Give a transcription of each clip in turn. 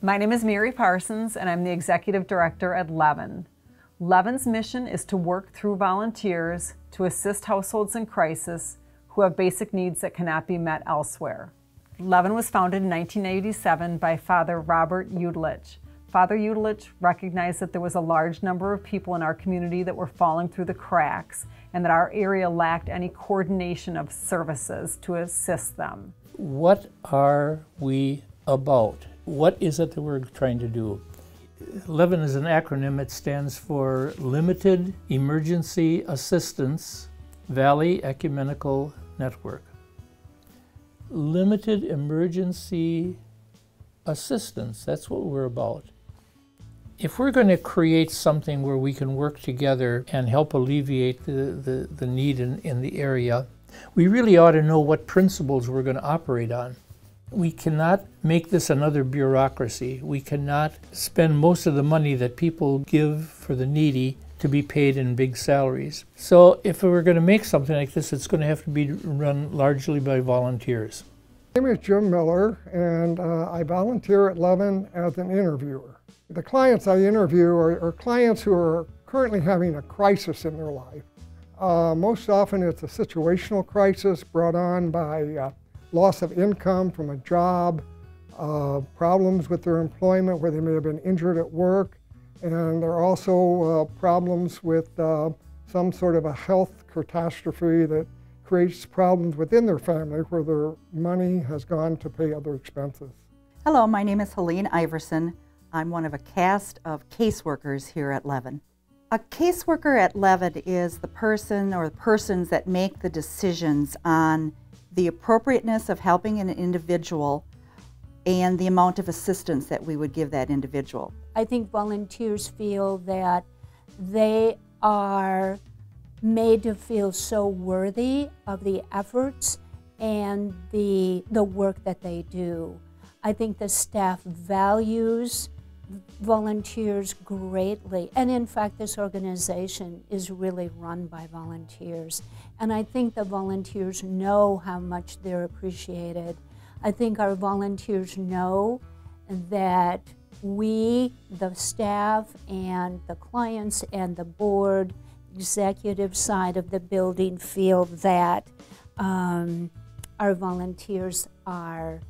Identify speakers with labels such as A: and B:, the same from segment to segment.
A: My name is Mary Parsons, and I'm the Executive Director at LEAVEN. LEAVEN's mission is to work through volunteers to assist households in crisis who have basic needs that cannot be met elsewhere. LEAVEN was founded in 1987 by Father Robert Udelich. Father Udelich recognized that there was a large number of people in our community that were falling through the cracks and that our area lacked any coordination of services to assist them.
B: What are we about? What is it that we're trying to do? LEAVEN is an acronym. It stands for Limited Emergency Assistance Valley Ecumenical Network. Limited Emergency Assistance, that's what we're about. If we're going to create something where we can work together and help alleviate the need in the area, we really ought to know what principles we're going to operate on. We cannot make this another bureaucracy. We cannot spend most of the money that people give for the needy to be paid in big salaries. So if we're going to make something like this, it's going to have to be run largely by volunteers.
C: My name is Jim Miller, and I volunteer at LEAVEN as an interviewer. The clients I interview are clients who are currently having a crisis in their life. Most often it's a situational crisis brought on by loss of income from a job, problems with their employment where they may have been injured at work, and there are also problems with some sort of a health catastrophe that creates problems within their family where their money has gone to pay other expenses.
D: Hello, my name is Helene Iverson. I'm one of a cast of caseworkers here at LEAVEN. A caseworker at LEAVEN is the person or the persons that make the decisions on the appropriateness of helping an individual and the amount of assistance that we would give that individual.
E: I think volunteers feel that they are made to feel so worthy of the efforts and the work that they do. I think the staff values volunteers greatly, and in fact this organization is really run by volunteers, and I think the volunteers know how much they're appreciated. I think our volunteers know that we, the staff and the clients and the board executive side of the building, feel that our volunteers are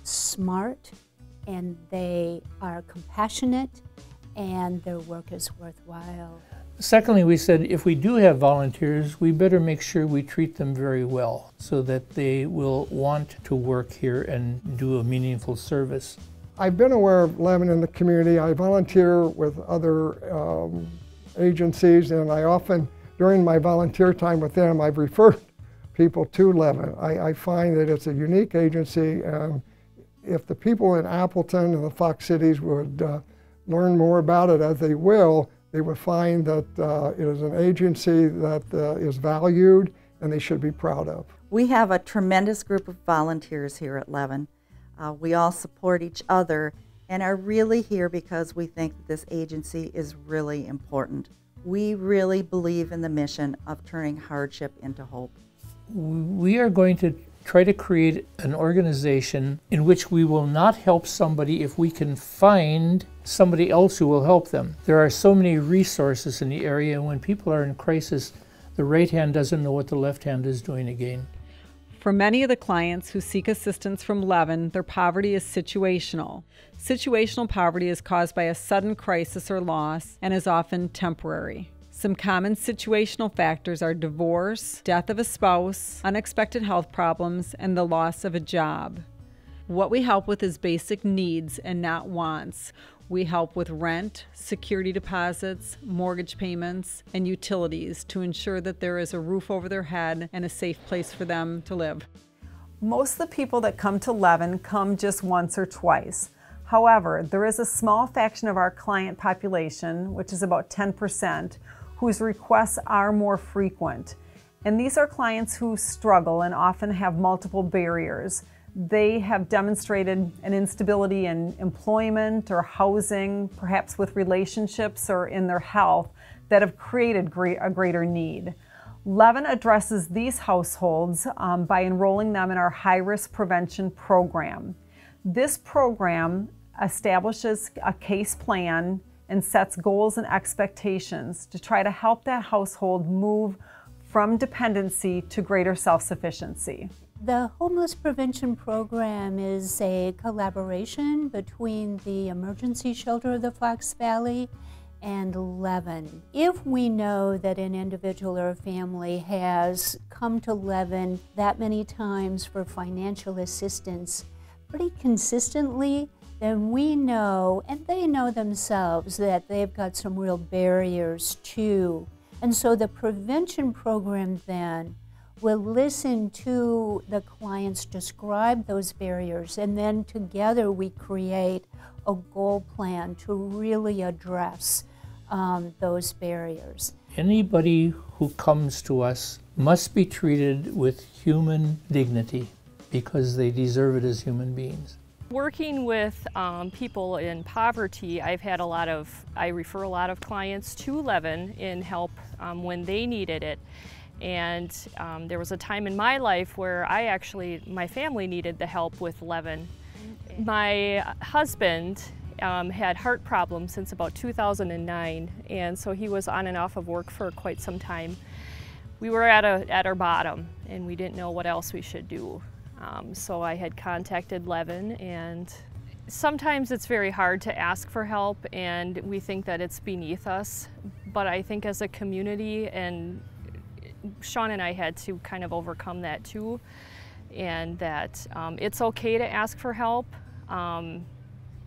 E: smart and they are compassionate and their work is worthwhile.
B: Secondly, we said if we do have volunteers, we better make sure we treat them very well so that they will want to work here and do a meaningful service.
C: I've been aware of LEAVEN in the community. I volunteer with other agencies, and I often, during my volunteer time with them, I've referred people to LEAVEN. I find that it's a unique agency, and if the people in Appleton and the Fox Cities would learn more about it, as they will, they would find that it is an agency that is valued and they should be proud of.
D: We have a tremendous group of volunteers here at LEAVEN. We all support each other and are really here because we think that this agency is really important. We really believe in the mission of turning hardship into hope.
B: We are going to try to create an organization in which we will not help somebody if we can find somebody else who will help them. There are so many resources in the area, and when people are in crisis, the right hand doesn't know what the left hand is doing again.
A: For many of the clients who seek assistance from LEAVEN, their poverty is situational. Situational poverty is caused by a sudden crisis or loss and is often temporary. Some common situational factors are divorce, death of a spouse, unexpected health problems, and the loss of a job. What we help with is basic needs and not wants. We help with rent, security deposits, mortgage payments, and utilities to ensure that there is a roof over their head and a safe place for them to live. Most of the people that come to LEAVEN come just once or twice. However, there is a small fraction of our client population, which is about 10%, whose requests are more frequent. And these are clients who struggle and often have multiple barriers. They have demonstrated an instability in employment or housing, perhaps with relationships or in their health, that have created a greater need. LEAVEN addresses these households by enrolling them in our high-risk prevention program. This program establishes a case plan and sets goals and expectations to try to help that household move from dependency to greater self-sufficiency.
E: The Homeless Prevention Program is a collaboration between the Emergency Shelter of the Fox Valley and LEAVEN. If we know that an individual or a family has come to LEAVEN that many times for financial assistance pretty consistently, then we know, and they know themselves, that they've got some real barriers too. And so the prevention program then will listen to the clients describe those barriers, and then together we create a goal plan to really address those barriers.
B: Anybody who comes to us must be treated with human dignity because they deserve it as human beings.
F: Working with people in poverty, I refer a lot of clients to LEAVEN in help when they needed it. And there was a time in my life where my family needed the help with LEAVEN. My husband had heart problems since about 2009, and so he was on and off of work for quite some time. We were at our bottom, and we didn't know what else we should do. So I had contacted LEAVEN, and sometimes it's very hard to ask for help, and we think that it's beneath us. But I think as a community, and Sean and I had to kind of overcome that too, and that it's okay to ask for help,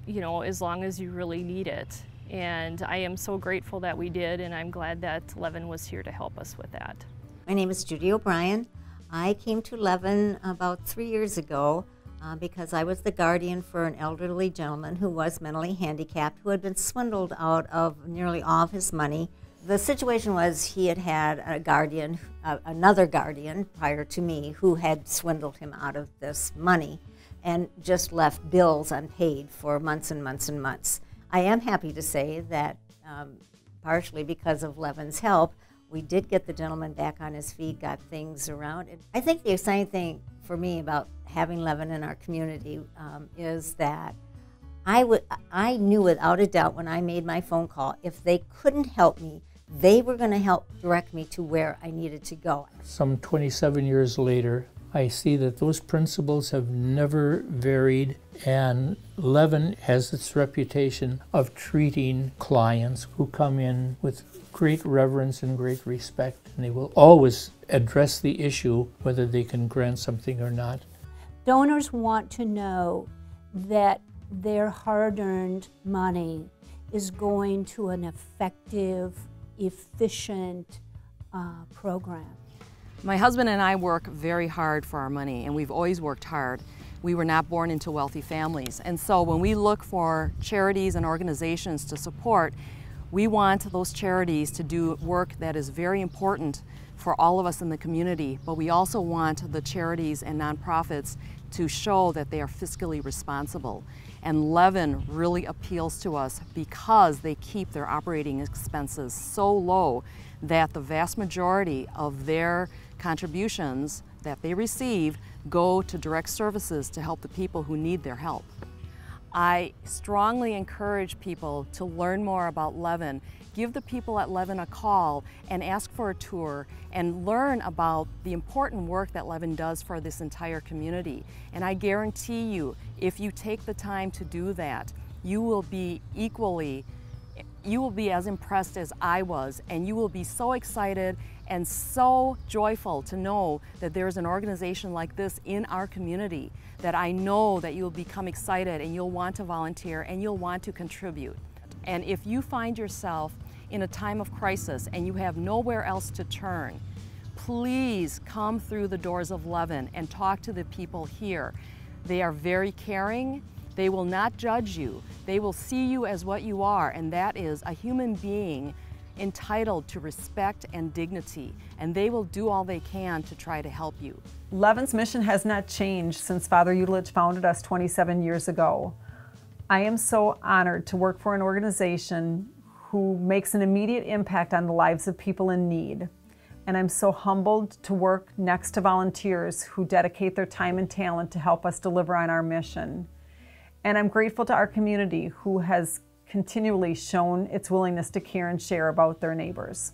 F: you know, as long as you really need it. And I am so grateful that we did, and I'm glad that LEAVEN was here to help us with that.
G: My name is Judy O'Brien. I came to LEAVEN about 3 years ago because I was the guardian for an elderly gentleman who was mentally handicapped, who had been swindled out of nearly all of his money. The situation was he had had a guardian, another guardian prior to me, who had swindled him out of this money and just left bills unpaid for months and months and months. I am happy to say that partially because of LEAVEN's help, we did get the gentleman back on his feet, got things around. I think the exciting thing for me about having LEAVEN in our community is that I knew without a doubt when I made my phone call, if they couldn't help me, they were going to help direct me to where I needed to go.
B: Some 27 years later, I see that those principles have never varied, and LEAVEN has its reputation of treating clients who come in with great reverence and great respect, and they will always address the issue whether they can grant something or not.
E: Donors want to know that their hard-earned money is going to an effective, efficient program.
H: My husband and I work very hard for our money, and we've always worked hard. We were not born into wealthy families, and so when we look for charities and organizations to support, we want those charities to do work that is very important for all of us in the community, but we also want the charities and nonprofits to show that they are fiscally responsible. And LEAVEN really appeals to us because they keep their operating expenses so low that the vast majority of their contributions that they receive go to direct services to help the people who need their help. I strongly encourage people to learn more about LEAVEN. Give the people at LEAVEN a call and ask for a tour and learn about the important work that LEAVEN does for this entire community. And I guarantee you, if you take the time to do that, you will be as impressed as I was, and you will be so excited and so joyful to know that there's an organization like this in our community, that I know that you'll become excited and you'll want to volunteer and you'll want to contribute. And if you find yourself in a time of crisis and you have nowhere else to turn, please come through the doors of LEAVEN and talk to the people here. They are very caring. They will not judge you. They will see you as what you are, and that is a human being entitled to respect and dignity, and they will do all they can to try to help you.
A: LEAVEN's mission has not changed since Father Utelich founded us 27 years ago. I am so honored to work for an organization who makes an immediate impact on the lives of people in need. And I'm so humbled to work next to volunteers who dedicate their time and talent to help us deliver on our mission. And I'm grateful to our community who has continually shown its willingness to care and share about their neighbors.